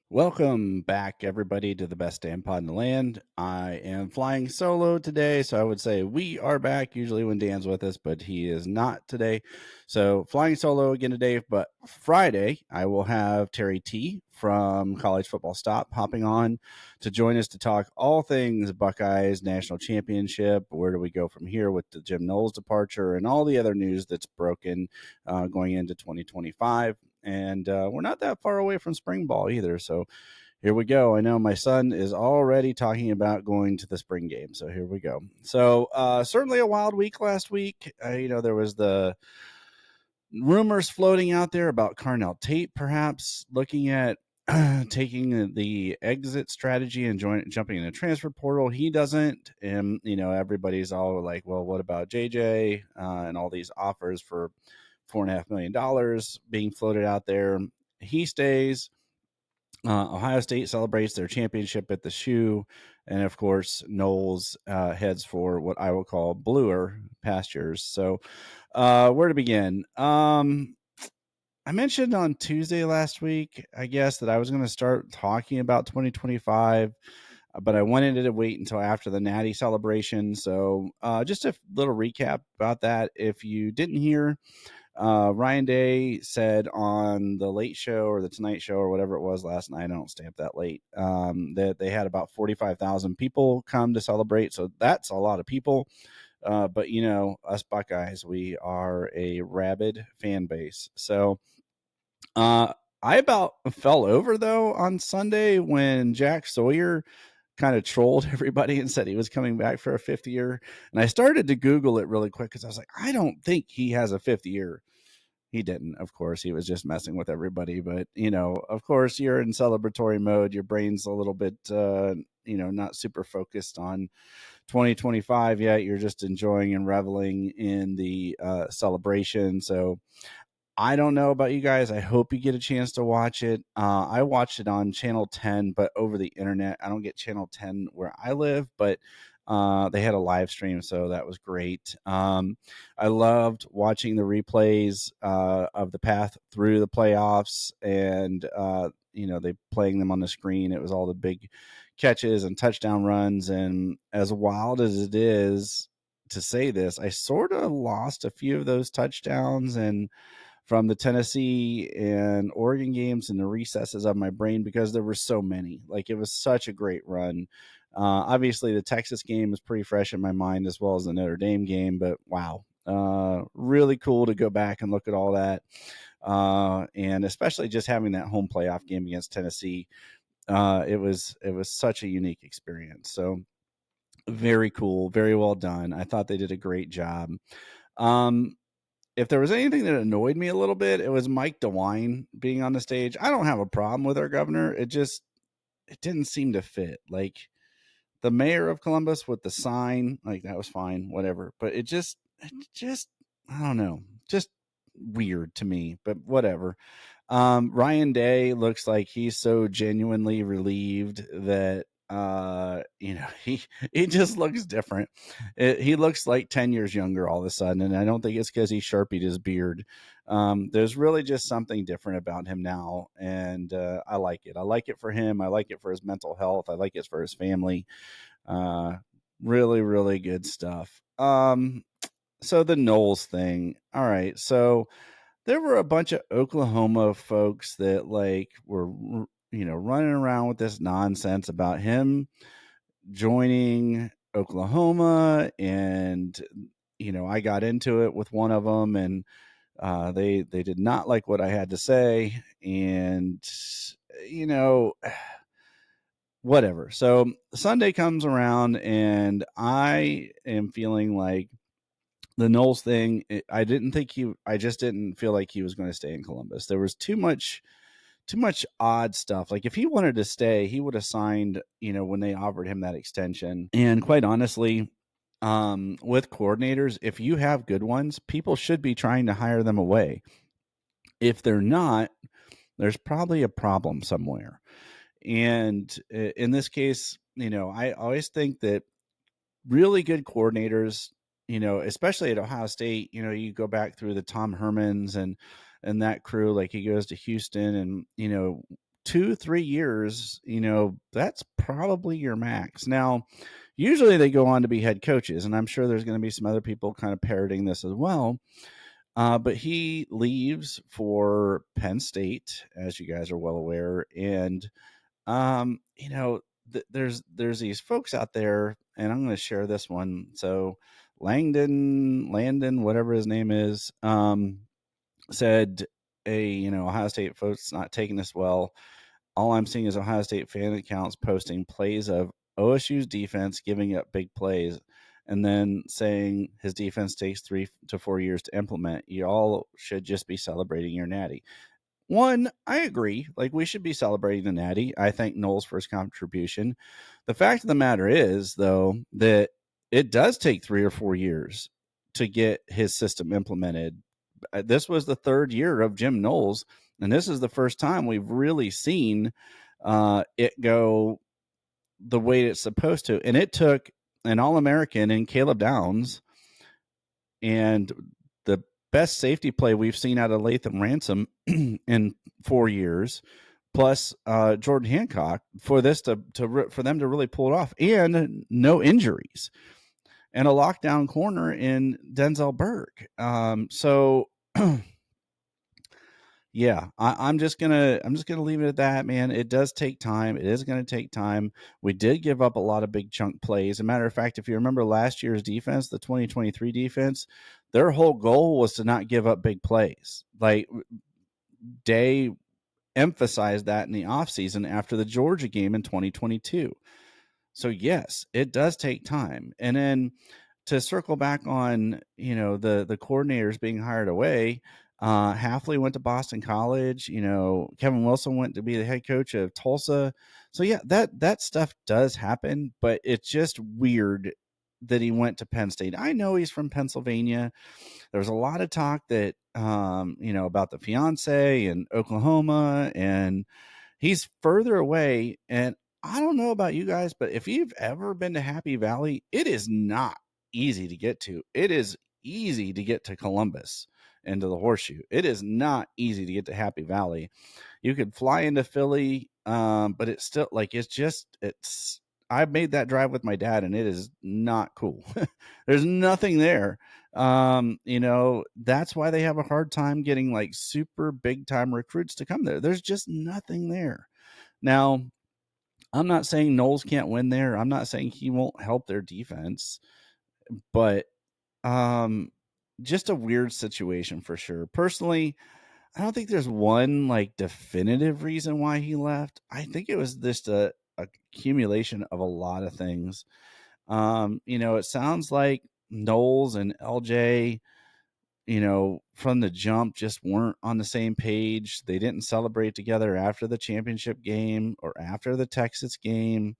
Welcome back, everybody, to the best damn pod in the land. I am flying solo today, so I would say we are back usually when Dan's with us, but he is not today. So, flying solo again today, but Friday, I will have Terry T from College Football Stop hopping on to join us to talk all things Buckeyes National Championship. Where do we go from here with the Jim Knowles departure and all the other news that's broken going into 2025? And we're not that far away from spring ball either. So here we go. I know my son is already talking about going to the spring game. So here we go. So certainly a wild week last week. There was the rumors floating out there about Carnell Tate perhaps looking at taking the exit strategy and jumping in the transfer portal. He doesn't. And, everybody's all like, well, what about JJ and all these offers for $4.5 million being floated out there? He stays. Ohio State celebrates their championship at the Shoe, and of course, Knowles heads for what I will call bluer pastures. So, where to begin? I mentioned on Tuesday last week, I guess, that I was going to start talking about 2025, but I wanted to wait until after the Natty celebration. So, just a little recap about that. If you didn't hear, Ryan Day said on the Late Show or the Tonight Show or whatever it was last night, I don't stay up that late, that they had about 45,000 people come to celebrate. So that's a lot of people. But, us Buckeyes, we are a rabid fan base. So I about fell over, though, on Sunday when Jack Sawyer kind of trolled everybody and said he was coming back for a fifth year. And I started to Google it really quick because I was like, I don't think he has a fifth year. He didn't, of course. He was just messing with everybody. But, of course, you're in celebratory mode. Your brain's a little bit, not super focused on 2025 yet. You're just enjoying and reveling in the celebration. So I don't know about you guys. I hope you get a chance to watch it. I watched it on Channel 10, but over the internet. I don't get Channel 10 where I live, but they had a live stream, so that was great. I loved watching the replays of the path through the playoffs, and they playing them on the screen. It was all the big catches and touchdown runs, and as wild as it is to say this, I sort of lost a few of those touchdowns and from the Tennessee and Oregon games in the recesses of my brain because there were so many. Like, it was such a great run. Obviously, the Texas game is pretty fresh in my mind as well as the Notre Dame game, but wow. Really cool to go back and look at all that. And especially just having that home playoff game against Tennessee. It was such a unique experience. So very cool, very well done. I thought they did a great job. If there was anything that annoyed me a little bit, it was Mike DeWine being on the stage. I don't have a problem with our governor. It didn't seem to fit. Like, the mayor of Columbus with the sign, like, that was fine, whatever. But it just I don't know, just weird to me, but whatever. Ryan Day looks like he's so genuinely relieved that he just looks different. He looks like 10 years younger all of a sudden, and I don't think it's because he sharpied his beard. There's really just something different about him now, and I like it. I like it for him. I like it for his mental health. I like it for his family. Uh, Really, really good stuff. So the Knowles thing. All right. So there were a bunch of Oklahoma folks that were running around with this nonsense about him joining Oklahoma, and I got into it with one of them, and they did not like what I had to say, and you know whatever. So Sunday comes around, and I am feeling like the Knowles thing. I just didn't feel like he was going to stay in Columbus. There was too much odd stuff. Like, if he wanted to stay, he would have signed, when they offered him that extension. And quite honestly, with coordinators, if you have good ones, people should be trying to hire them away. If they're not, there's probably a problem somewhere. And in this case, I always think that really good coordinators, especially at Ohio State, you go back through the Tom Hermans and that crew, like he goes to Houston, and 2-3 years, that's probably your max. Now, usually they go on to be head coaches, and I'm sure there's going to be some other people kind of parroting this as well. But he leaves for Penn State, as you guys are well aware, and there's these folks out there, and I'm going to share this one. So Landon, whatever his name is, said, Ohio State folks not taking this well. All I'm seeing is Ohio State fan accounts posting plays of OSU's defense giving up big plays and then saying his defense takes 3 to 4 years to implement. You all should just be celebrating your natty. One, I agree. Like, we should be celebrating the natty. I thank Knowles for his contribution. The fact of the matter is, though, that it does take 3 or 4 years to get his system implemented. This was the third year of Jim Knowles, and this is the first time we've really seen it go the way it's supposed to. And it took an All-American in Caleb Downs and the best safety play we've seen out of Latham Ransom in 4 years, plus Jordan Hancock, for this for them to really pull it off, and no injuries, and a lockdown corner in Denzel Burke. So yeah, I'm just gonna leave it at that, man. It does take time. It is gonna take time. We did give up a lot of big chunk plays. As a matter of fact, if you remember last year's defense, the 2023 defense, their whole goal was to not give up big plays. Like, Day emphasized that in the offseason after the Georgia game in 2022. So yes, it does take time. And then to circle back on, the coordinators being hired away, Halfley went to Boston College. Kevin Wilson went to be the head coach of Tulsa. So yeah, that stuff does happen, but it's just weird that he went to Penn State. I know he's from Pennsylvania. There's a lot of talk that about the fiance and Oklahoma, and he's further away. And I don't know about you guys, but if you've ever been to Happy Valley, it is not easy to get to. It is easy to get to Columbus and to the Horseshoe. It is not easy to get to Happy Valley. You could fly into Philly, but it's still like, I've made that drive with my dad, and it is not cool. There's nothing there. That's why they have a hard time getting like super big time recruits to come there. There's just nothing there. Now, I'm not saying Knowles can't win there. I'm not saying he won't help their defense, but just a weird situation for sure. Personally, I don't think there's one like definitive reason why he left. I think it was just a accumulation of a lot of things. It sounds like Knowles and LJ, from the jump just weren't on the same page. They didn't celebrate together after the championship game or after the Texas game.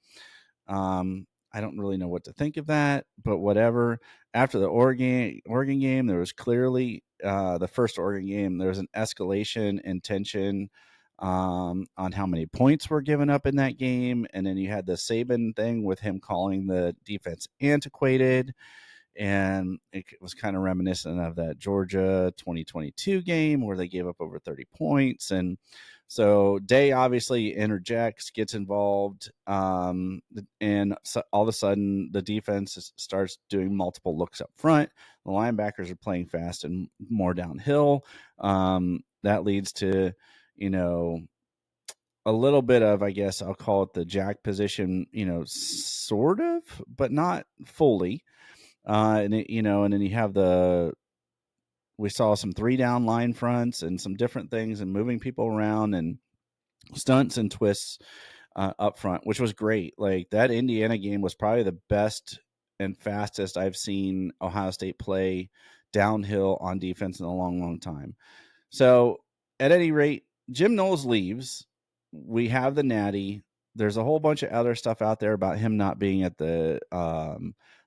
I don't really know what to think of that, but whatever. After the Oregon game, there was clearly the first Oregon game, there was an escalation in tension on how many points were given up in that game. And then you had the Saban thing with him calling the defense antiquated. And it was kind of reminiscent of that Georgia 2022 game where they gave up over 30 points. And so Day obviously interjects, gets involved, and so all of a sudden the defense starts doing multiple looks up front. The linebackers are playing fast and more downhill. That leads to, a little bit of, I guess I'll call it the jack position, sort of, but not fully. And then you have we saw some 3-down line fronts and some different things and moving people around and stunts and twists up front, which was great. Like, that Indiana game was probably the best and fastest I've seen Ohio State play downhill on defense in a long, long time. So at any rate, Jim Knowles leaves. We have the natty. There's a whole bunch of other stuff out there about him not being at the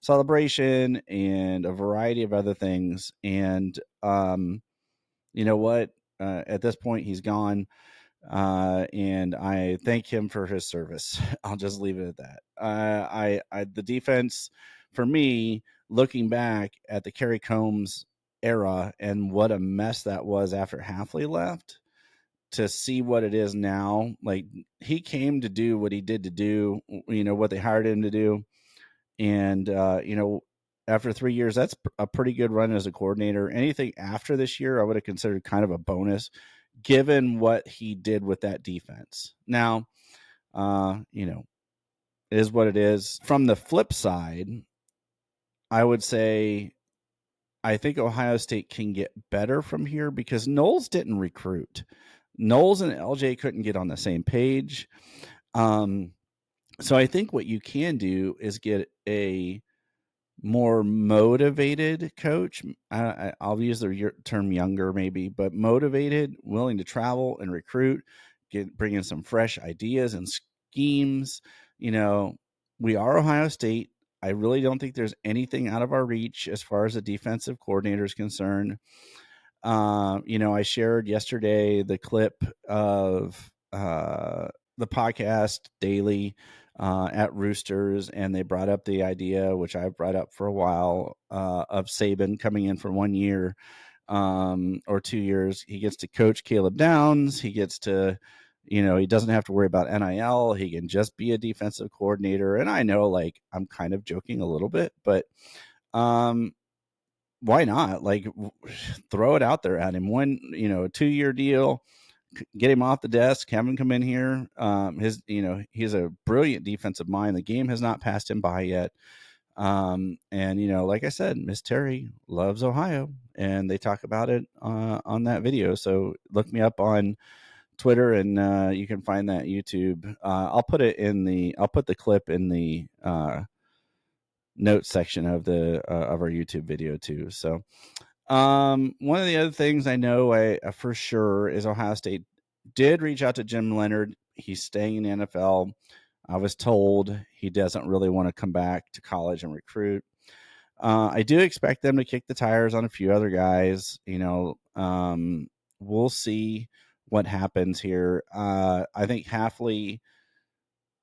celebration and a variety of other things. And you know what? At this point, he's gone. And I thank him for his service. I'll just leave it at that. The defense, for me, looking back at the Kerry Combs era and what a mess that was after Halfley left, to see what it is now. Like, he came to do what he did to do, what they hired him to do. And, after 3 years, that's a pretty good run as a coordinator. Anything after this year, I would have considered kind of a bonus given what he did with that defense. Now, it is what it is. From the flip side, I would say I think Ohio State can get better from here because Knowles didn't recruit. Knowles and LJ couldn't get on the same page. So I think what you can do is get a more motivated coach. I'll use the term younger maybe, but motivated, willing to travel and recruit, bring in some fresh ideas and schemes. We are Ohio State. I really don't think there's anything out of our reach as far as a defensive coordinator is concerned. I shared yesterday the clip of the podcast daily at Roosters, and they brought up the idea, which I've brought up for a while, of Saban coming in for 1 year or 2 years. He gets to coach Caleb Downs. He gets to, he doesn't have to worry about NIL. He can just be a defensive coordinator. And I know, like, I'm kind of joking a little bit, but why not? Like, throw it out there at him. A 2-year deal. Get him off the desk, have him come in here. He's a brilliant defensive mind. The game has not passed him by yet. Like I said, Miss Terry loves Ohio, and they talk about it on that video. So look me up on Twitter, and you can find that YouTube. I'll put the clip in the notes section of our YouTube video too. So one of the other things I know for sure is Ohio State did reach out to Jim Leonard. He's staying in the NFL. I was told he doesn't really want to come back to college and recruit. I do expect them to kick the tires on a few other guys. We'll see what happens here. I think Hafley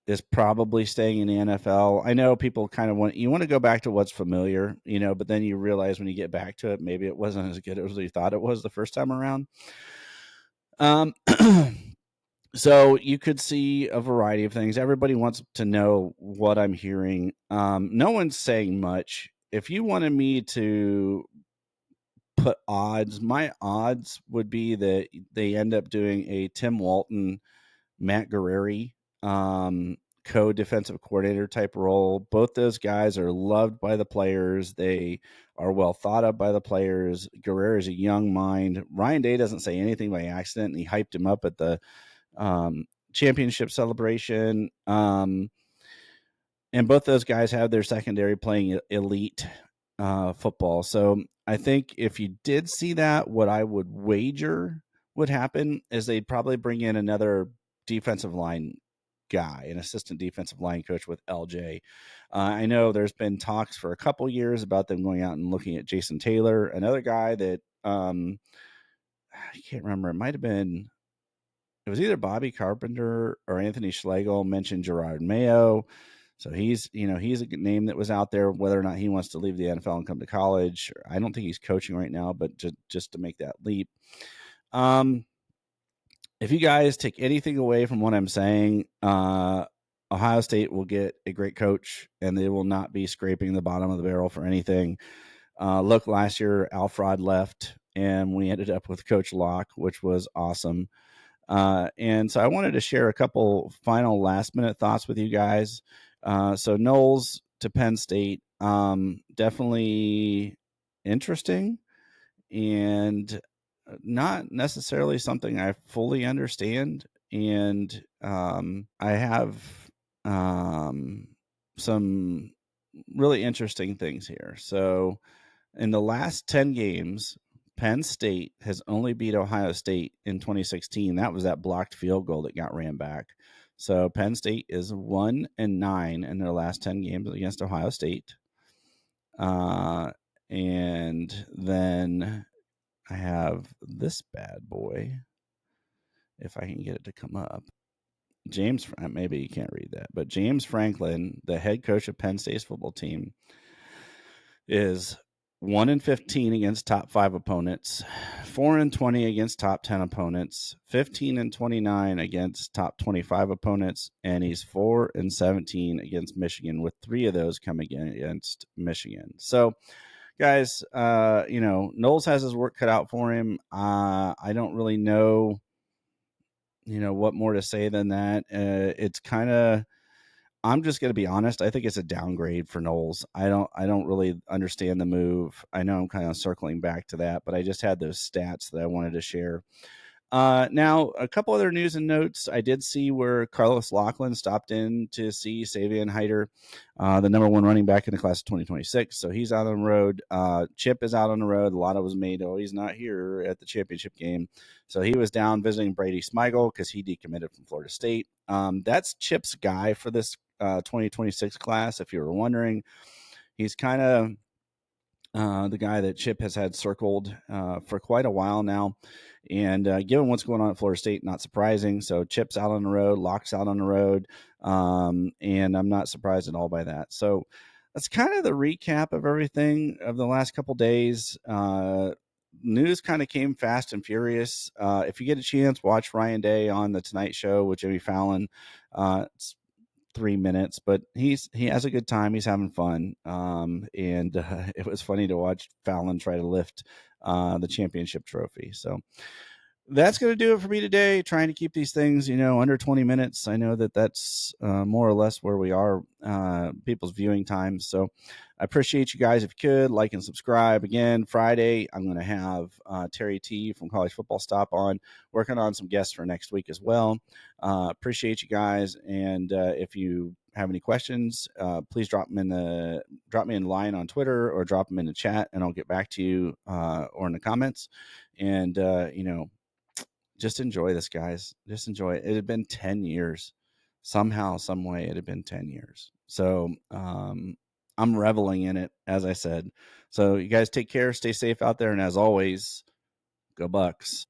is probably staying in the NFL. I know people kind of want to go back to what's familiar, but then you realize when you get back to it, maybe it wasn't as good as you thought it was the first time around. So you could see a variety of things. Everybody wants to know what I'm hearing. No one's saying much. If you wanted me to put odds, my odds would be that they end up doing a Tim Walton, Matt Guerrieri, co-defensive coordinator type role. Both those guys are loved by the players. They are well thought of by the players. Guerrieri is a young mind. Ryan Day doesn't say anything by accident, and he hyped him up at the championship celebration. And both those guys have their secondary playing elite football. So I think if you did see that, what I would wager would happen is they'd probably bring in another defensive line guy, an assistant defensive line coach with LJ. I know there's been talks for a couple years about them going out and looking at Jason Taylor, another guy that I can't remember. It was either Bobby Carpenter or Anthony Schlegel mentioned Gerard Mayo. So he's a name that was out there. Whether or not he wants to leave the NFL and come to college, I don't think he's coaching right now, but just to make that leap. If you guys take anything away from what I'm saying, Ohio State will get a great coach, and they will not be scraping the bottom of the barrel for anything. Look, last year, Alfred left, and we ended up with Coach Locke, which was awesome. And so I wanted to share a couple final last-minute thoughts with you guys. So Knowles to Penn State, definitely interesting, and not necessarily something I fully understand. And I have some really interesting things here. So in the last 10 games, Penn State has only beat Ohio State in 2016. That was that blocked field goal that got ran back. So Penn State is 1-9 in their last 10 games against Ohio State. And then I have this bad boy, if I can get it to come up. Maybe you can't read that, but James Franklin, the head coach of Penn State's football team, is 1-15 against top 5 opponents, 4-20 against top 10 opponents, 15-29 against top 25 opponents, and he's 4-17 against Michigan, with 3 of those coming against Michigan. So, guys, Knowles has his work cut out for him. I don't really know, what more to say than that. It's kind of, I'm just going to be honest. I think it's a downgrade for Knowles. I don't really understand the move. I know I'm kind of circling back to that, but I just had those stats that I wanted to share. Now, a couple other news and notes. I did see where Carlos Lachlan stopped in to see Saban Hyder, the number 1 running back in the class of 2026. So he's out on the road. Chip is out on the road. A lot of was made, he's not here at the championship game. So he was down visiting Brady Smigel because he decommitted from Florida State. That's Chip's guy for this 2026 class, if you were wondering. He's kind of the guy that Chip has had circled for quite a while now. And given what's going on at Florida State, not surprising. So Chip's out on the road, Locke's out on the road, and I'm not surprised at all by that. So that's kind of the recap of everything of the last couple days. News kind of came fast and furious. If you get a chance, watch Ryan Day on the Tonight Show with Jimmy Fallon. It's 3 minutes, but he has a good time. He's having fun. And it was funny to watch Fallon try to lift the championship trophy. So that's going to do it for me today. Trying to keep these things, under 20 minutes. I know that that's more or less where we are, people's viewing times. So I appreciate you guys. If you could like and subscribe. Again, Friday, I'm going to have Terry T from College Football Stop on, working on some guests for next week as well. Appreciate you guys. And if you have any questions, please drop me in the line on Twitter, or drop them in the chat, and I'll get back to you or in the comments. And just enjoy this, guys. Just enjoy it. It had been 10 years. Somehow, some way, it had been 10 years. So I'm reveling in it, as I said. So you guys take care, stay safe out there, and as always, go Bucks.